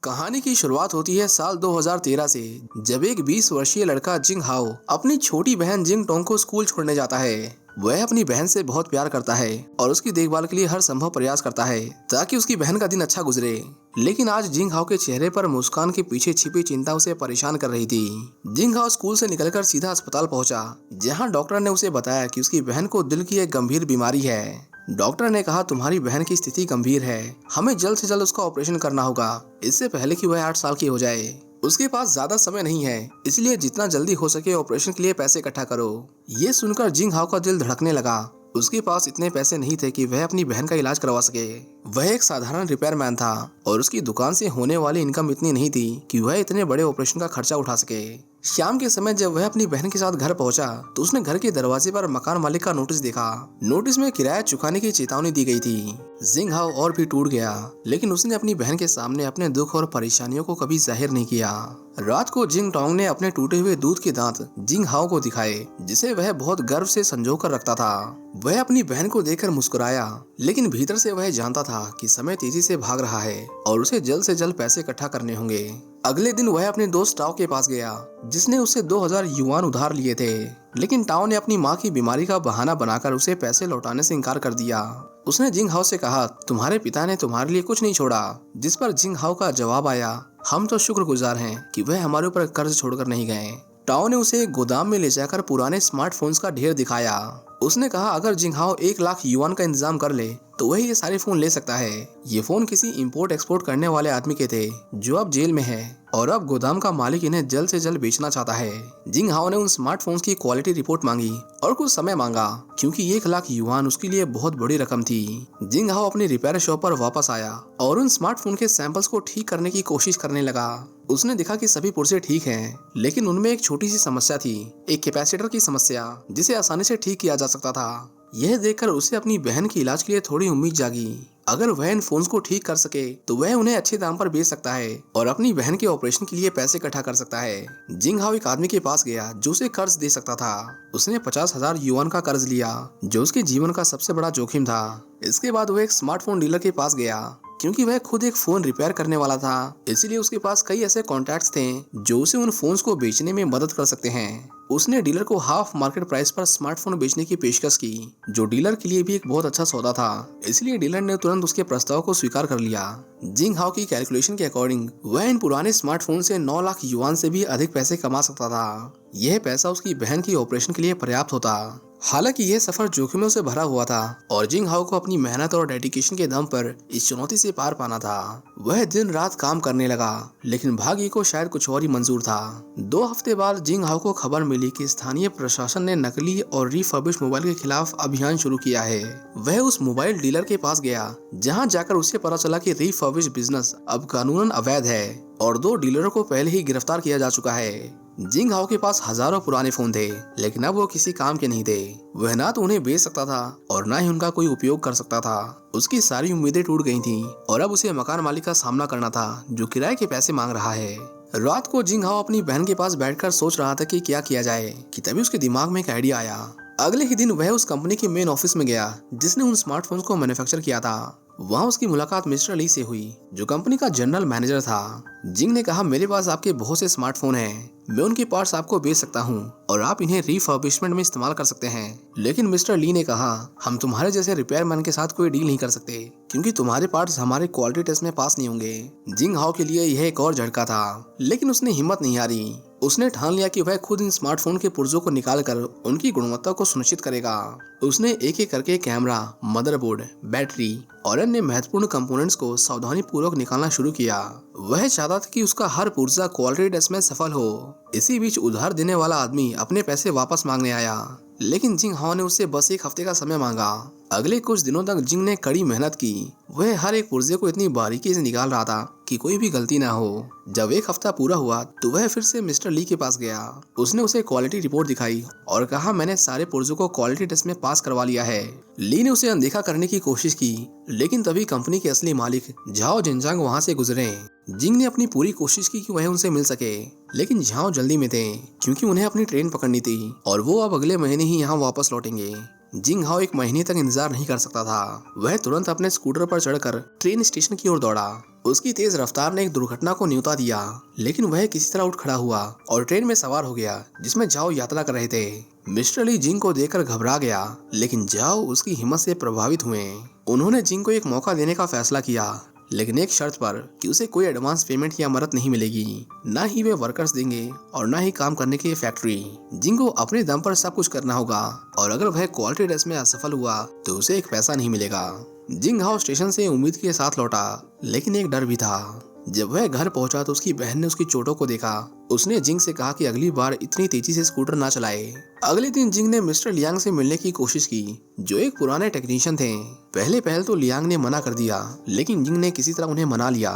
कहानी की शुरुआत होती है साल 2013 से, जब एक 20 वर्षीय लड़का जिंग हाओ अपनी छोटी बहन जिंग टोंग को स्कूल छोड़ने जाता है। वह अपनी बहन से बहुत प्यार करता है और उसकी देखभाल के लिए हर संभव प्रयास करता है ताकि उसकी बहन का दिन अच्छा गुजरे। लेकिन आज जिंग हाओ के चेहरे पर मुस्कान के पीछे छिपी चिंता उसे परेशान कर रही थी। जिंग हाओ स्कूल से निकलकर सीधा अस्पताल पहुंचा, जहां डॉक्टर ने उसे बताया कि उसकी बहन को दिल की एक गंभीर बीमारी है। डॉक्टर ने कहा, तुम्हारी बहन की स्थिति गंभीर है, हमें जल्द से जल्द उसका ऑपरेशन करना होगा, इससे पहले कि वह 8 साल की हो जाए। उसके पास ज्यादा समय नहीं है, इसलिए जितना जल्दी हो सके ऑपरेशन के लिए पैसे इकट्ठा करो। ये सुनकर जिंग हाओ का दिल धड़कने लगा। उसके पास इतने पैसे नहीं थे कि वह अपनी बहन का इलाज करवा सके। वह एक साधारण रिपेयरमैन था और उसकी दुकान से होने वाली इनकम इतनी नहीं थी कि वह इतने बड़े ऑपरेशन का खर्चा उठा सके। शाम के समय जब वह अपनी बहन के साथ घर पहुंचा तो उसने घर के दरवाजे पर मकान मालिक का नोटिस देखा। नोटिस में किराया चुकाने की चेतावनी दी गई थी। जिंग हाओ और भी टूट गया, लेकिन उसने अपनी बहन के सामने अपने दुख और परेशानियों को कभी जाहिर नहीं किया। रात को जिंग टोंग ने अपने टूटे हुए दूध के दांत जिंग हाओ को दिखाए, जिसे वह बहुत गर्व से संजो कर रखता था। वह अपनी बहन को देखकर मुस्कुराया, लेकिन भीतर से वह जानता था कि समय तेजी से भाग रहा है और उसे जल्द से जल्द पैसे इकट्ठा करने होंगे। अगले दिन वह अपने दोस्त टाओ के पास गया, जिसने उससे 2000 युआन उधार लिए थे। लेकिन टाओ ने अपनी माँ की बीमारी का बहाना बनाकर उसे पैसे लौटाने से इनकार कर दिया। उसने जिंग हाओ से कहा, तुम्हारे पिता ने तुम्हारे लिए कुछ नहीं छोड़ा। जिस पर जिंग हाओ का जवाब आया, हम तो शुक्रगुजार हैं कि वह हमारे ऊपर कर्ज छोड़कर नहीं गए। टाओ ने उसे एक गोदाम में ले जाकर पुराने स्मार्टफोन्स का ढेर दिखाया। उसने कहा, अगर जिंग हाओ 1 लाख युआन का इंतजाम कर ले तो वह ये सारे फोन ले सकता है। ये फोन किसी इंपोर्ट एक्सपोर्ट करने वाले आदमी के थे, जो अब जेल में है और अब गोदाम का मालिक इन्हें जल्द से जल्द बेचना चाहता है। जिंग हाओ ने उन स्मार्टफोन्स की क्वालिटी रिपोर्ट मांगी और कुछ समय मांगा, क्योंकि 1 लाख युआन उसके लिए बहुत बड़ी रकम थी। जिंग हाओ अपनी रिपेयर शॉप पर वापस आया और उन स्मार्टफोन के सैंपल्स को ठीक करने की कोशिश करने लगा। उसने देखा कि सभी पुर्जे ठीक हैं, लेकिन उनमें एक छोटी सी समस्या थी, एक कैपेसिटर की समस्या, जिसे आसानी से ठीक किया जा सकता था। यह देखकर उसे अपनी बहन के इलाज के लिए थोड़ी उम्मीद जागी। अगर वह इन फोन्स को ठीक कर सके तो वह उन्हें अच्छे दाम पर बेच सकता है और अपनी बहन के ऑपरेशन के लिए पैसे इकट्ठा कर सकता है। जिंग हाओ एक आदमी के पास गया जो उसे कर्ज दे सकता था। उसने 50,000 युआन का कर्ज लिया, जो उसके जीवन का सबसे बड़ा जोखिम था। इसके बाद वह एक स्मार्टफोन डीलर के पास गया। क्योंकि वह खुद एक फोन रिपेयर करने वाला था, इसलिए उसके पास कई ऐसे कॉन्टैक्ट्स थे जो उसे उन फोन्स को बेचने में मदद कर सकते हैं। उसने डीलर को हाफ मार्केट प्राइस पर स्मार्टफोन बेचने की पेशकश की, जो डीलर के लिए भी एक बहुत अच्छा सौदा था। इसलिए डीलर ने तुरंत उसके प्रस्ताव को स्वीकार कर लिया। जिंग हाओ की कैलकुलेशन के अकॉर्डिंग वह इन पुराने स्मार्टफोन से 9 लाख युआन से भी अधिक पैसे कमा सकता था। यह पैसा उसकी बहन की ऑपरेशन के लिए पर्याप्त होता। हालांकि यह सफर जोखिमों से भरा हुआ था और जिंग हाओ को अपनी मेहनत और डेडिकेशन के दम पर इस चुनौती से पार पाना था। वह दिन रात काम करने लगा, लेकिन भाग्य को शायद कुछ और ही मंजूर था। 2 हफ्ते बाद जिंग हाओ को खबर मिली कि स्थानीय प्रशासन ने नकली और रिफर्बिश्ड मोबाइल के खिलाफ अभियान शुरू किया है। वह उस मोबाइल डीलर के पास गया, जहां जाकर उसे पता चला कि रिफर्बिश्ड बिजनेस अब कानूनन अवैध है और 2 डीलरों को पहले ही गिरफ्तार किया जा चुका है। जिंग हाओ के पास हजारों पुराने फोन थे, लेकिन अब वो किसी काम के नहीं थे। वह ना तो उन्हें बेच सकता था और ना ही उनका कोई उपयोग कर सकता था। उसकी सारी उम्मीदें टूट गई थीं और अब उसे मकान मालिक का सामना करना था, जो किराए के पैसे मांग रहा है। रात को जिंग हाओ अपनी बहन के पास बैठकर सोच रहा था कि क्या किया जाए कि तभी उसके दिमाग में एक आइडिया आया। अगले ही दिन वह उस कंपनी के मेन ऑफिस में गया जिसने उन स्मार्टफोन्स को मैन्युफैक्चर किया था। वहाँ उसकी मुलाकात मिस्टर ली से हुई, जो कंपनी का जनरल मैनेजर था। जिंग ने कहा, मेरे पास आपके बहुत से स्मार्टफोन हैं, मैं उनके पार्ट्स आपको बेच सकता हूँ और आप इन्हें रिफर्बिशमेंट में इस्तेमाल कर सकते हैं। लेकिन मिस्टर ली ने कहा, हम तुम्हारे जैसे रिपेयरमैन के साथ कोई डील नहीं कर सकते, क्योंकि तुम्हारे पार्ट्स हमारे क्वालिटी टेस्ट में पास नहीं होंगे। जिंग हाओ के लिए यह एक और झटका था, लेकिन उसने हिम्मत नहीं हारी। उसने ठान लिया कि वह खुद इन स्मार्टफोन के पुर्जों को निकालकर उनकी गुणवत्ता को सुनिश्चित करेगा। उसने एक एक करके कैमरा, मदरबोर्ड, बैटरी और अन्य महत्वपूर्ण कंपोनेंट्स को सावधानी पूर्वक निकालना शुरू किया। वह चाहता था कि उसका हर पुर्जा क्वालिटी टेस्ट में सफल हो। इसी बीच उधार देने वाला आदमी अपने पैसे वापस मांगने आया, लेकिन जिंग हाओ ने उससे बस 1 हफ्ते का समय मांगा। अगले कुछ दिनों तक जिंग ने कड़ी मेहनत की। वह हर एक पुर्जे को इतनी बारीकी से निकाल रहा था कि कोई भी गलती ना हो। जब 1 हफ्ता पूरा हुआ तो वह फिर से मिस्टर ली के पास गया। उसने उसे क्वालिटी रिपोर्ट दिखाई और कहा, मैंने सारे पुर्जों को क्वालिटी टेस्ट में पास करवा लिया है। ली ने उसे अनदेखा करने की कोशिश की, लेकिन तभी कंपनी के असली मालिक झाओ जिनजांग वहां से गुजरे। जिंग ने अपनी पूरी कोशिश की कि वह उनसे मिल सके, लेकिन झाओ जल्दी में थे, क्योंकि उन्हें अपनी ट्रेन पकड़नी थी और वो अब अगले महीने ही यहाँ वापस लौटेंगे। जिंग हाओ एक महीने तक इंतजार नहीं कर सकता था। वह तुरंत अपने स्कूटर पर चढ़कर ट्रेन स्टेशन की ओर दौड़ा। उसकी तेज रफ्तार ने एक दुर्घटना को न्योता दिया, लेकिन वह किसी तरह उठ खड़ा हुआ और ट्रेन में सवार हो गया जिसमें जाओ यात्रा कर रहे थे। मिस्टर ली जिंग को देखकर घबरा गया, लेकिन जाओ उसकी हिम्मत से प्रभावित हुए। उन्होंने जिंग को एक मौका देने का फैसला किया, लेकिन एक शर्त पर कि उसे कोई एडवांस पेमेंट या मदद नहीं मिलेगी। ना ही वे वर्कर्स देंगे और ना ही काम करने की फैक्ट्री। जिंग को अपने दम पर सब कुछ करना होगा और अगर वह क्वालिटी टेस्ट में असफल हुआ तो उसे एक पैसा नहीं मिलेगा। जिंग हाओ स्टेशन से उम्मीद के साथ लौटा, लेकिन एक डर भी था। जब वह घर पहुंचा तो उसकी बहन ने उसकी चोटों को देखा। उसने जिंग से कहा कि अगली बार इतनी तेजी से स्कूटर ना चलाए। अगले दिन जिंग ने मिस्टर लियांग से मिलने की कोशिश की, जो एक पुराने टेक्नीशियन थे। पहले तो लियांग ने मना कर दिया, लेकिन जिंग ने किसी तरह उन्हें मना लिया।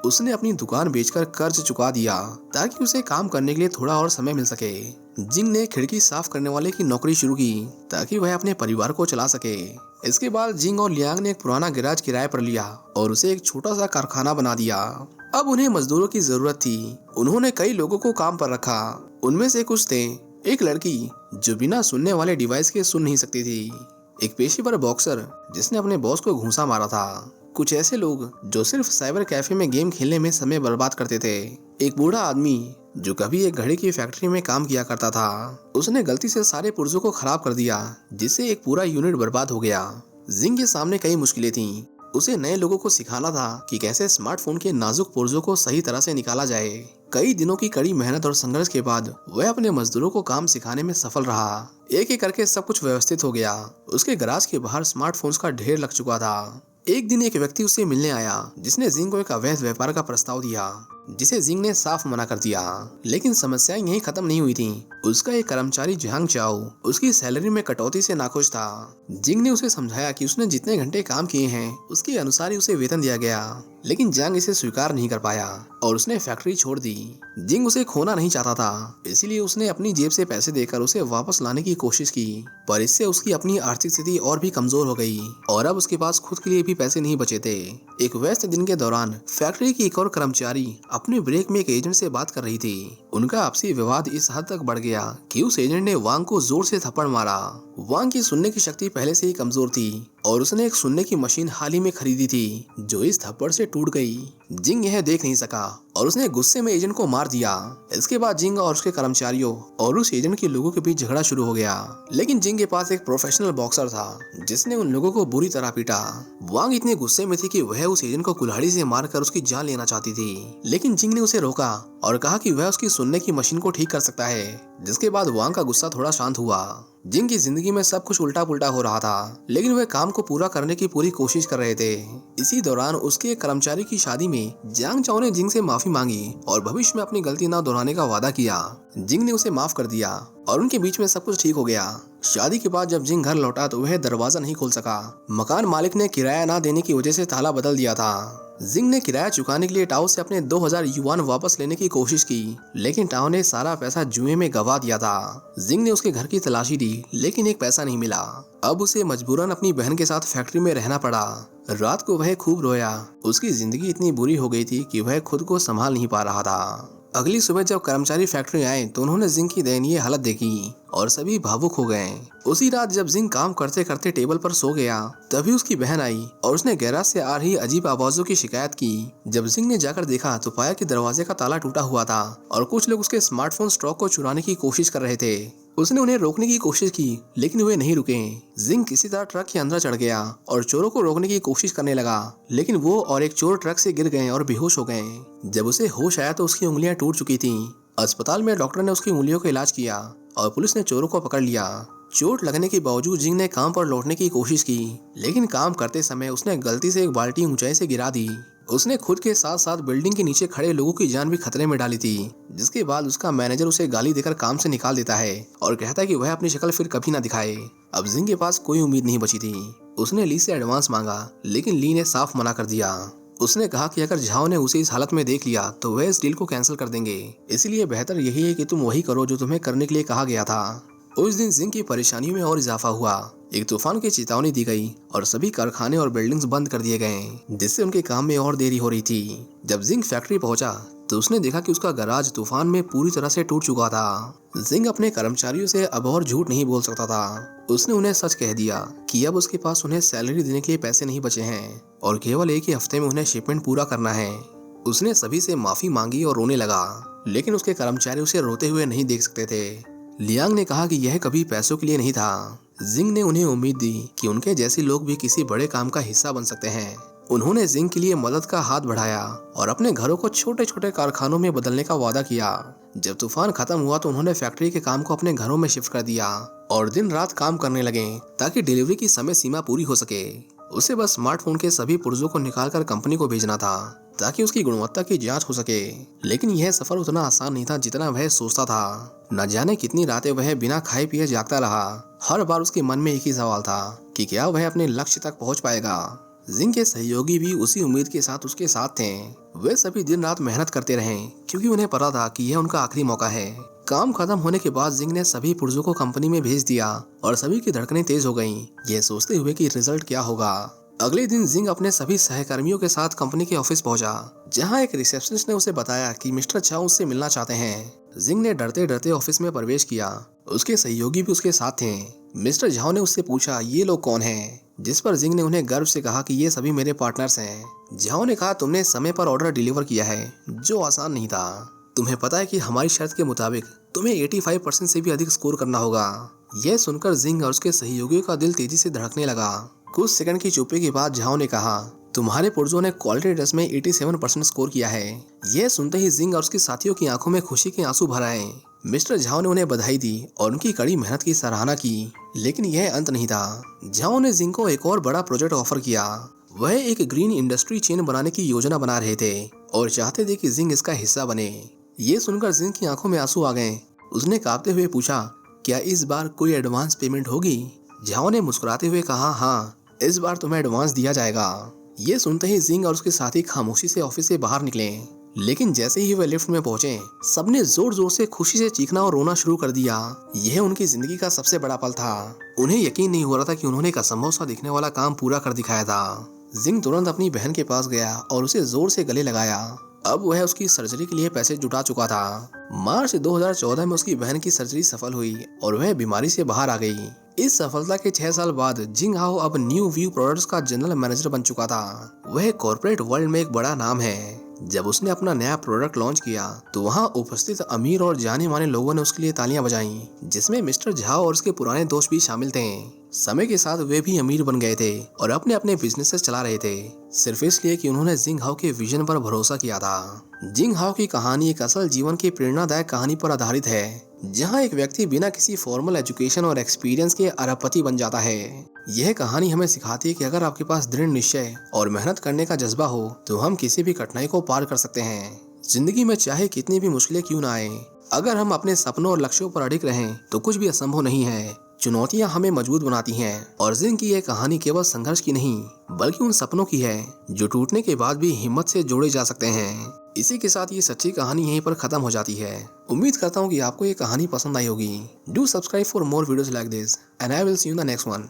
उसने अपनी दुकान बेचकर कर्ज चुका दिया ताकि उसे काम करने के लिए थोड़ा और समय मिल सके। जिंग ने खिड़की साफ करने वाले की नौकरी शुरू की ताकि वह अपने परिवार को चला सके। इसके बाद जिंग और लियांग ने एक पुराना गैराज किराए पर लिया और उसे एक छोटा सा कारखाना बना दिया। अब उन्हें मजदूरों की जरूरत थी। उन्होंने कई लोगों को काम पर रखा। उनमें से कुछ थे एक लड़की जो बिना सुनने वाले डिवाइस के सुन नहीं सकती थी, एक पेशेवर बॉक्सर जिसने अपने बॉस को घूंसा मारा था, कुछ ऐसे लोग जो सिर्फ साइबर कैफे में गेम खेलने में समय बर्बाद करते थे, एक बूढ़ा आदमी जो कभी एक घड़ी की फैक्ट्री में काम किया करता था। उसने गलती से सारे पुर्जों को खराब कर दिया, जिससे एक पूरा यूनिट बर्बाद हो गया। जिंग के सामने कई मुश्किलें थीं। उसे नए लोगों को सिखाना था कि कैसे स्मार्टफोन के नाजुक पुर्जों को सही तरह से निकाला जाए। कई दिनों की कड़ी मेहनत और संघर्ष के बाद वह अपने मजदूरों को काम सिखाने में सफल रहा। एक एक करके सब कुछ व्यवस्थित हो गया। उसके गैराज के बाहर स्मार्टफोन्स का ढेर लग चुका था। एक दिन एक व्यक्ति उससे मिलने आया, जिसने जिंग को एक अवैध व्यापार का प्रस्ताव दिया, जिसे जिंग ने साफ मना कर दिया। लेकिन समस्याएं यहीं खत्म नहीं हुई थीं। उसका एक कर्मचारी जहांग चाओ उसकी सैलरी में कटौती से नाखुश था। जिंग ने उसे समझाया कि उसने जितने घंटे काम किए हैं उसके अनुसार ही उसे वेतन दिया गया, लेकिन जंग इसे स्वीकार नहीं कर पाया और उसने फैक्ट्री छोड़ दी। जिंग उसे खोना नहीं चाहता था, इसीलिए उसने अपनी जेब से पैसे देकर उसे वापस लाने की कोशिश की, पर इससे उसकी अपनी आर्थिक स्थिति और भी कमजोर हो गई और अब उसके पास खुद के लिए भी पैसे नहीं बचे थे। एक व्यस्त दिन के दौरान फैक्ट्री की एक और कर्मचारी अपने ब्रेक में एक एजेंट से बात कर रही थी। उनका आपसी विवाद इस हद तक बढ़ गया कि उस एजेंट ने वांग को जोर से थप्पड़ मारा। वांग की सुनने की शक्ति पहले से ही कमजोर थी और उसने एक सुनने की मशीन हाल ही में खरीदी थी, जो इस थप्पड़ से टूट गई। जिंग यह देख नहीं सका और उसने गुस्से में एजेंट को मार दिया। इसके बाद जिंग और उसके कर्मचारियों और उस एजेंट के लोगों के बीच झगड़ा शुरू हो गया, लेकिन जिंग के पास एक प्रोफेशनल बॉक्सर था जिसने उन लोगों को बुरी तरह पीटा। वांग इतने गुस्से में थी कि वह उस एजेंट को कुल्हाड़ी से मारकर उसकी जान लेना चाहती थी, लेकिन जिंग ने उसे रोका और कहा कि वह उसकी सुनने की मशीन को ठीक कर सकता है। जिसके बाद वांग का गुस्सा थोड़ा शांत हुआ। जिंग की जिंदगी में सब कुछ उल्टा पुल्टा हो रहा था, लेकिन वह काम को पूरा करने की पूरी कोशिश कर रहे थे। इसी दौरान उसके एक कर्मचारी की शादी में जियांग चाओ ने जिंग से माफी मांगी और भविष्य में अपनी गलती न दोहराने का वादा किया। जिंग ने उसे माफ कर दिया और उनके बीच में सब कुछ ठीक हो गया। शादी के बाद जब जिंग घर लौटा तो वह दरवाजा नहीं खोल सका। मकान मालिक ने किराया न देने की वजह से ताला बदल दिया था। जिंग ने किराया चुकाने के लिए टाओ से अपने 2000 युआन वापस लेने की कोशिश की, लेकिन टाओ ने सारा पैसा जुए में गवा दिया था। जिंग ने उसके घर की तलाशी दी, लेकिन एक पैसा नहीं मिला। अब उसे मजबूरन अपनी बहन के साथ फैक्ट्री में रहना पड़ा। रात को वह खूब रोया। उसकी जिंदगी इतनी बुरी हो गई थी कि वह खुद को संभाल नहीं पा रहा था। अगली सुबह जब कर्मचारी फैक्ट्री आए तो उन्होंने जिंग की दयनीय हालत देखी और सभी भावुक हो गए। उसी रात जब जिंग काम करते करते टेबल पर सो गया, तभी उसकी बहन आई और उसने गैराज से आ रही अजीब आवाजों की शिकायत की। जब जिंग ने जाकर देखा तो पाया कि दरवाजे का ताला टूटा हुआ था और कुछ लोग उसके स्मार्टफोन स्टॉक को चुराने की कोशिश कर रहे थे। उसने उन्हें रोकने की कोशिश की, लेकिन वे नहीं रुके। जिंग किसी तरह ट्रक के अंदर चढ़ गया और चोरों को रोकने की कोशिश करने लगा, लेकिन वो और एक चोर ट्रक से गिर गए और बेहोश हो गए। जब उसे होश आया तो उसकी उंगलियां टूट चुकी थीं। अस्पताल में डॉक्टर ने उसकी उंगलियों का इलाज किया और पुलिस ने चोरों को पकड़ लिया। चोट लगने के बावजूद जिंग ने काम पर लौटने की कोशिश की, लेकिन काम करते समय उसने गलती से एक बाल्टी ऊंचाई से गिरा दी। उसने खुद के साथ साथ बिल्डिंग के नीचे खड़े लोगों की जान भी खतरे में डाली थी, जिसके बाद उसका मैनेजर उसे गाली देकर काम से निकाल देता है और कहता है कि वह अपनी शक्ल फिर कभी ना दिखाए। अब जिंग के पास कोई उम्मीद नहीं बची थी। उसने ली से एडवांस मांगा, लेकिन ली ने साफ मना कर दिया। उसने कहा कि अगर झाओ ने उसे इस हालत में देख लिया तो वह इस डील को कैंसिल कर देंगे, इसलिए बेहतर यही है कि तुम वही करो जो तुम्हें करने के लिए कहा गया था। उस दिन जिंग की परेशानियों में और इजाफा हुआ। एक तूफान की चेतावनी दी गई और सभी कारखाने और बिल्डिंग्स बंद कर दिए गए, जिससे उनके काम में और देरी हो रही थी। जब जिंग फैक्ट्री पहुंचा तो उसने देखा कि उसका गैराज तूफान में पूरी तरह से टूट चुका था। जिंग अपने कर्मचारियों से अब और झूठ नहीं बोल सकता था। उसने उन्हें सच कह दिया कि अब उसके पास उन्हें सैलरी देने के लिए पैसे नहीं बचे हैं और केवल एक ही हफ्ते में उन्हें शिपमेंट पूरा करना है। उसने सभी से माफी मांगी और रोने लगा, लेकिन उसके कर्मचारी उसे रोते हुए नहीं देख सकते थे। लियांग ने कहा कि यह कभी पैसों के लिए नहीं था। जिंग ने उन्हें उम्मीद दी कि उनके जैसे लोग भी किसी बड़े काम का हिस्सा बन सकते हैं। उन्होंने जिंग के लिए मदद का हाथ बढ़ाया और अपने घरों को छोटे छोटे कारखानों में बदलने का वादा किया। जब तूफान खत्म हुआ तो उन्होंने फैक्ट्री के काम को अपने घरों में शिफ्ट कर दिया और दिन रात काम करने लगे ताकि डिलीवरी की समय सीमा पूरी हो सके। उसे बस स्मार्टफोन के सभी पुर्जों को निकालकर कंपनी को भेजना था ताकि उसकी गुणवत्ता की जांच हो सके। लेकिन यह सफर उतना आसान नहीं था जितना वह सोचता था। न जाने कितनी रातें वह बिना खाए पिए जागता रहा। हर बार उसके मन में एक ही सवाल था कि क्या वह अपने लक्ष्य तक पहुंच पाएगा। जिंग के सहयोगी भी उसी उम्मीद के साथ उसके साथ थे। वे सभी दिन रात मेहनत करते रहे क्योंकि उन्हें पता था कि यह उनका आखिरी मौका है। काम खत्म होने के बाद जिंग ने सभी पुर्जों को कंपनी में भेज दिया और सभी की धड़कनें तेज हो गईं, यह सोचते हुए कि रिजल्ट क्या होगा। अगले दिन जिंग अपने सभी सहकर्मियों के साथ कंपनी के ऑफिस पहुंचा, जहां एक रिसेप्शनिस्ट ने उसे बताया कि मिस्टर झाओ उससे मिलना चाहते हैं। जिंग ने डरते डरते ऑफिस में प्रवेश किया। उसके सहयोगी भी उसके साथ थे। मिस्टर झाओ ने उससे पूछा, ये लोग कौन हैं? जिस पर जिंग ने उन्हें गर्व से कहा कि ये सभी मेरे पार्टनर्स हैं। झाओ ने कहा, तुमने समय पर ऑर्डर डिलीवर किया है, जो आसान नहीं था। तुम्हें पता है कि हमारी शर्त के मुताबिक तुम्हें 85% से भी अधिक स्कोर करना होगा। यह सुनकर जिंग और उसके सहयोगियों का दिल तेजी से धड़कने लगा। कुछ सेकंड की चुप्पी के बाद झाओ ने कहा, तुम्हारे पुर्जों ने क्वालिटी टेस्ट में 87% स्कोर किया है। यह सुनते ही जिंग और उसके साथियों की आंखों में खुशी के आंसू भर आए। मिस्टर झाओ ने उन्हें बधाई दी और उनकी कड़ी मेहनत की सराहना की। लेकिन यह अंत नहीं था। झाओ ने जिंग को एक और बड़ा प्रोजेक्ट ऑफर किया। वह एक ग्रीन इंडस्ट्री चेन बनाने की योजना बना रहे थे और चाहते थे कि जिंग इसका हिस्सा बने। ये सुनकर जिंग की आंखों में आंसू आ गए। उसने कांपते हुए पूछा, क्या इस बार कोई एडवांस पेमेंट होगी? झाओ ने मुस्कुराते हुए कहा, हाँ, इस बार तुम्हें एडवांस दिया जाएगा। ये सुनते ही जिंग और उसके साथी खामोशी से ऑफिस से बाहर निकले। लेकिन जैसे ही वे लिफ्ट में पहुंचे, सबने जोर जोर से खुशी से चीखना और रोना शुरू कर दिया। यह उनकी जिंदगी का सबसे बड़ा पल था। उन्हें यकीन नहीं हो रहा था कि उन्होंने एक असंभव सा दिखने वाला काम पूरा कर दिखाया था। जिंग तुरंत अपनी बहन के पास गया और उसे जोर से गले लगाया। अब वह उसकी सर्जरी के लिए पैसे जुटा चुका था। मार्च 2014 में उसकी बहन की सर्जरी सफल हुई और वह बीमारी से बाहर आ गई। इस सफलता के 6 साल बाद जिंग हाओ अब न्यू व्यू प्रोडक्ट्स का जनरल मैनेजर बन चुका था। वह कॉर्पोरेट वर्ल्ड में एक बड़ा नाम है। जब उसने अपना नया प्रोडक्ट लॉन्च किया तो वहां उपस्थित अमीर और जाने माने लोगों ने उसके लिए तालियां बजाईं, जिसमें मिस्टर झाओ और उसके पुराने दोस्त भी शामिल थे। समय के साथ वे भी अमीर बन गए थे और अपने अपने बिजनेसेस चला रहे थे, सिर्फ इसलिए कि उन्होंने जिंग हाओ के विजन पर भरोसा किया था। जिंग हाओ की कहानी एक असल जीवन की प्रेरणादायक कहानी पर आधारित है, जहां एक व्यक्ति बिना किसी फॉर्मल एजुकेशन और एक्सपीरियंस के अरबपति बन जाता है। यह कहानी हमें सिखाती है कि अगर आपके पास दृढ़ निश्चय और मेहनत करने का जज्बा हो तो हम किसी भी कठिनाई को पार कर सकते हैं। जिंदगी में चाहे कितनी भी मुश्किलें क्यों ना आए, अगर हम अपने सपनों और लक्ष्यों पर अडिग रहें तो कुछ भी असंभव नहीं है। चुनौतियां हमें मजबूत बनाती हैं और जिंग की यह कहानी केवल संघर्ष की नहीं बल्कि उन सपनों की है जो टूटने के बाद भी हिम्मत से जोड़े जा सकते हैं। इसी के साथ ये सच्ची कहानी यहीं पर खत्म हो जाती है। उम्मीद करता हूँ कि आपको ये कहानी पसंद आई होगी। Do subscribe for more videos like this and I will see you in the next one.